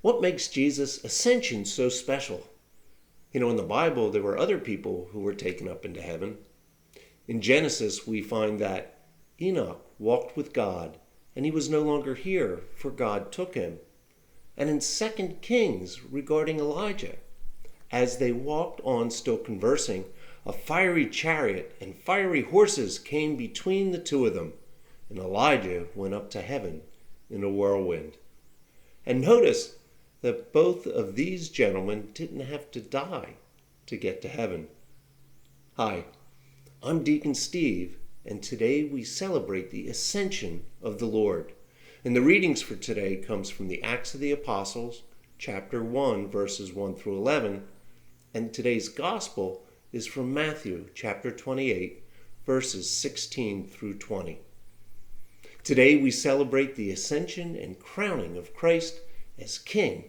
What makes Jesus' ascension so special? In the Bible, there were other people who were taken up into heaven. In Genesis, we find that Enoch walked with God, and he was no longer here, for God took him. And in 2 Kings, regarding Elijah, as they walked on still conversing, a fiery chariot and fiery horses came between the two of them, and Elijah went up to heaven in a whirlwind. And notice that both of these gentlemen didn't have to die to get to heaven. Hi, I'm Deacon Steve, and today we celebrate the Ascension of the Lord. And the readings for today comes from the Acts of the Apostles, chapter 1, verses 1 through 11, and today's Gospel is from Matthew, chapter 28, verses 16 through 20. Today we celebrate the ascension and crowning of Christ as King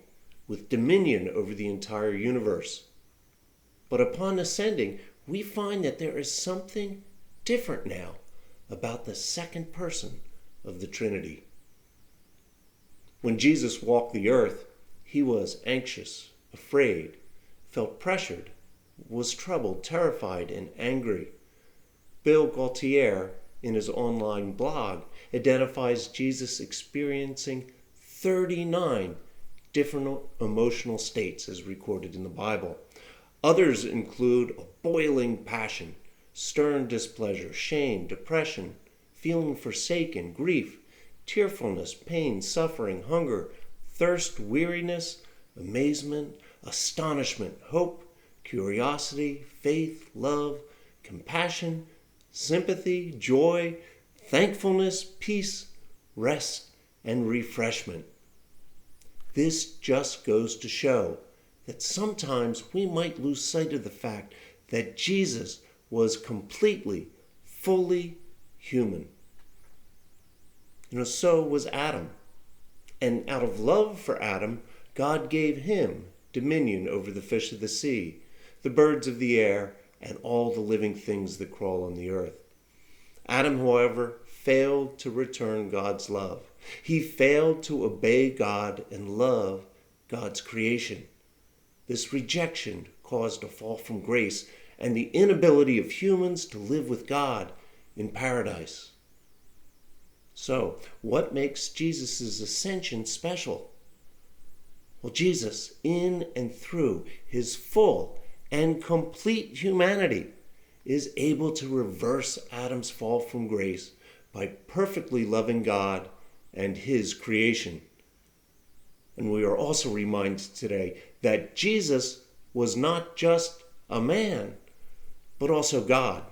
with dominion over the entire universe. But upon ascending, we find that there is something different now about the second person of the Trinity. When Jesus walked the earth, he was anxious, afraid, felt pressured, was troubled, terrified, and angry. Bill Gaultier, in his online blog, identifies Jesus experiencing 39 different emotional states as recorded in the Bible. Others include a boiling passion, stern displeasure, shame, depression, feeling forsaken, grief, tearfulness, pain, suffering, hunger, thirst, weariness, amazement, astonishment, hope, curiosity, faith, love, compassion, sympathy, joy, thankfulness, peace, rest, and refreshment. This just goes to show that sometimes we might lose sight of the fact that Jesus was completely, fully human. So was Adam. And out of love for Adam, God gave him dominion over the fish of the sea, the birds of the air, and all the living things that crawl on the earth. Adam, however, failed to return God's love. He failed to obey God and love God's creation. This rejection caused a fall from grace and the inability of humans to live with God in paradise. So, what makes Jesus' ascension special? Well, Jesus, in and through his full and complete humanity, is able to reverse Adam's fall from grace by perfectly loving God and his creation. And we are also reminded today that Jesus was not just a man, but also God.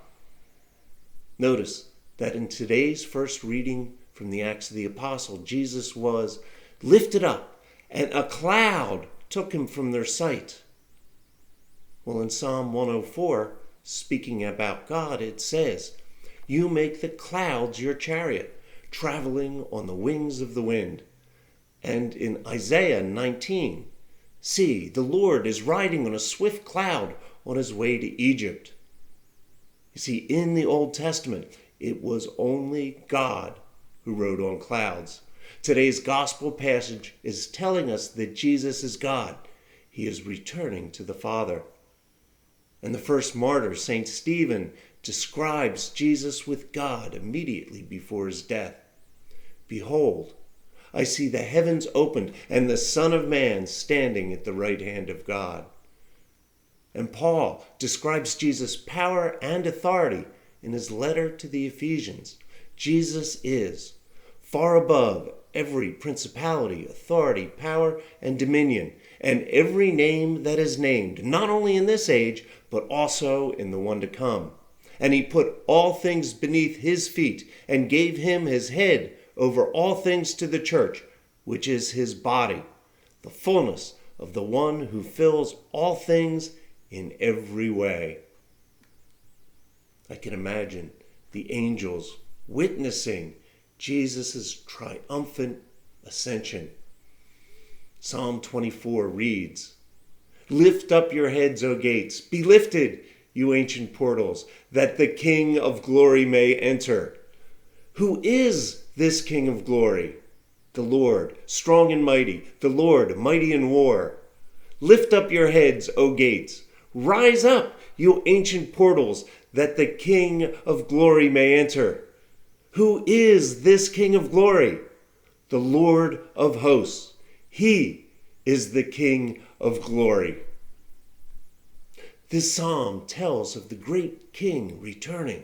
Notice that in today's first reading from the Acts of the Apostles, Jesus was lifted up, and a cloud took him from their sight. Well, in Psalm 104, speaking about God, it says, "You make the clouds your chariot, traveling on the wings of the wind." And in Isaiah 19, "See, the Lord is riding on a swift cloud on his way to Egypt." You see, in the Old Testament, it was only God who rode on clouds. Today's gospel passage is telling us that Jesus is God. He is returning to the Father. And the first martyr, St. Stephen, describes Jesus with God immediately before his death. "Behold, I see the heavens opened and the Son of Man standing at the right hand of God." And Paul describes Jesus' power and authority in his letter to the Ephesians. Jesus is far above every principality, authority, power, and dominion, and every name that is named, not only in this age, but also in the one to come. And he put all things beneath his feet and gave him his head over all things to the church, which is his body, the fullness of the one who fills all things in every way. I can imagine the angels witnessing Jesus' triumphant ascension. Psalm 24 reads, "Lift up your heads, O gates, be lifted, you ancient portals, that the King of glory may enter." Who is this King of glory? the Lord, strong and mighty, the Lord, mighty in war. Lift up your heads, O gates. Rise up, you ancient portals, that the King of glory may enter. Who is this King of glory? The Lord of hosts. He is the King of glory. This psalm tells of the great King returning.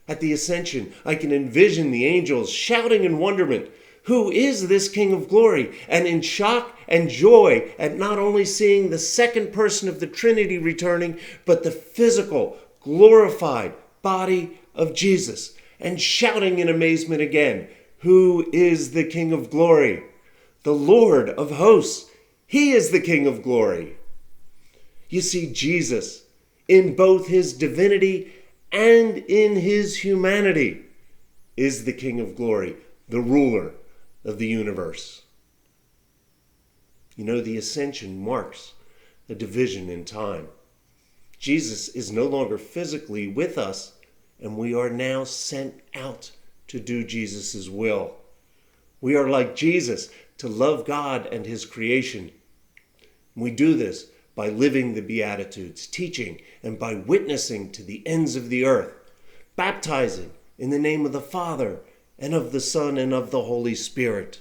At the Ascension, I can envision the angels shouting in wonderment, "Who is this King of glory?" And in shock and joy at not only seeing the second person of the Trinity returning, but the physical, glorified body of Jesus, and shouting in amazement again, "Who is the King of glory?" The Lord of hosts. He is the King of glory. You see, Jesus, in both his divinity and in his humanity, is the King of glory, the ruler of the universe. You know, the Ascension marks a division in time. Jesus is no longer physically with us, and we are now sent out to do Jesus' will. We are like Jesus, to love God and his creation. We do this by living the Beatitudes, teaching, and by witnessing to the ends of the earth, baptizing in the name of the Father, and of the Son, and of the Holy Spirit.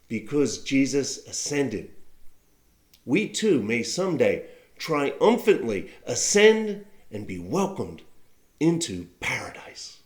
Because Jesus ascended, we too may someday triumphantly ascend and be welcomed into paradise.